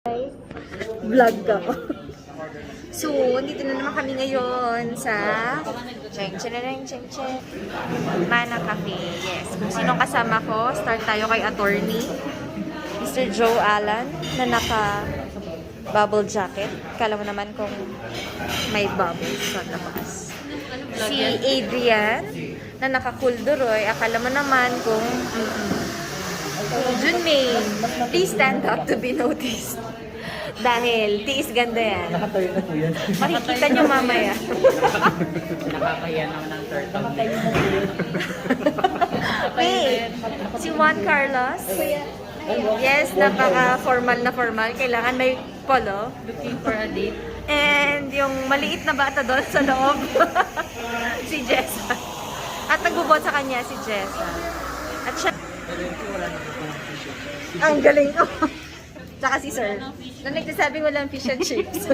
Guys, vlog ka ko. So, dito na naman kami ngayon sa Mana Cafe. Yes, kung sinong kasama ko, start tayo kay attorney Mr. Joe Allen na naka bubble jacket. Kala mo naman kung may bubbles sa labas. Si Adrian na naka kulduroy. Akala mo naman kung Junmei, please stand up to be noticed. Dahil tiis ganda yan. Nakatayo na po yan. Makikita nyo mamaya. Nakakaya naman ng turtle. Wait, si Juan Carlos. Yes, napaka-formal na formal. Kailangan may polo. Looking for a date. And yung maliit na bata doon sa loob, si Jessa. At nagbubot sa kanya si Jessa. At siya, ang galing ko. Tsaka si Sir. Na nagsasabing walang fish and chips.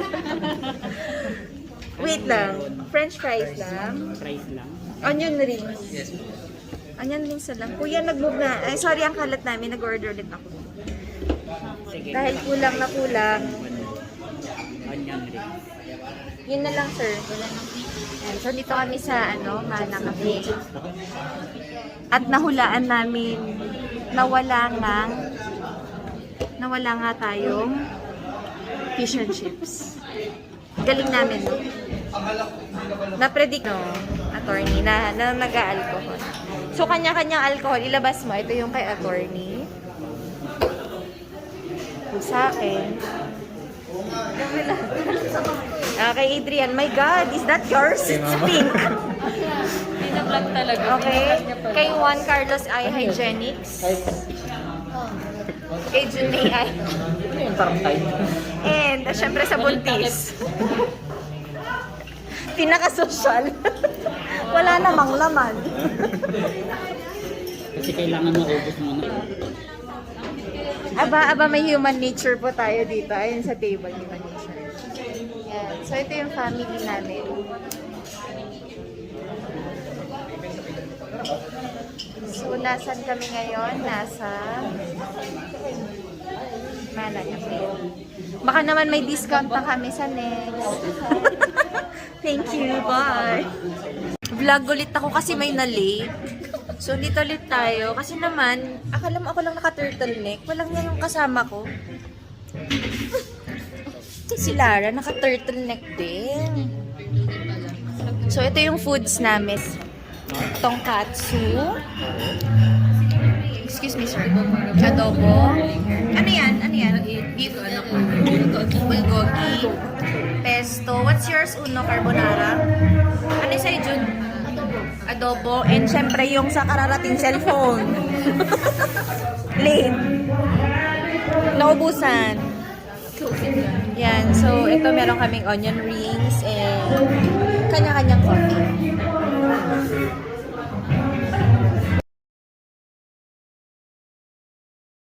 Wait lang. French fries lang. Price lang. Onion rings. Yes. Onion rings na lang. Kuya, nag-move na. Ay, sorry, ang kalat namin. Nag-order ulit ako. Sige. Dahil kulang na kulang. Onion rings. Yun na lang, sir. Ayan, so, dito kami sa, Mana Cafe. At nahulaan namin nawala nga tayong fish and chips. Galing namin, no? Na-predict, no, attorney, na nag-alcohol. So, kanya-kanyang alcohol, ilabas mo. Ito yung kay attorney. Ito sa akin. Kay Adrian, my God, is that yours? It's pink. Pina-vlog talaga. Okay. Kay Juan Carlos ay hygienics. Kay Junmei ay. Ano yung parang tayo? And, syempre sa buntis. Pinaka-social. Wala namang laman. Kasi kailangan maubos muna. Aba, may human nature po tayo dito. Ayun sa table, human nature. Yan. So, ito yung family namin. So, nasan kami ngayon? Nasa Mana Cafe. Baka naman may discount pa kami sa next. Thank you. Bye. Vlog ulit ako kasi may na-late. So, dito ulit tayo. Kasi naman, akala mo ako lang naka-turtleneck. Walang yan yung kasama ko. Si Lara, naka-turtleneck din. So, ito yung foods namin. Tongkatsu. Excuse me, sir. Adobo. Ano yan? Beef. Bulgogi. Pesto. What's yours, Uno? Carbonara? Ano yung sa'yo, Jun? Adobo. And syempre yung sa kararating cellphone. Late. Naubusan. Yan. So, ito meron kaming onion rings and kanya-kanyang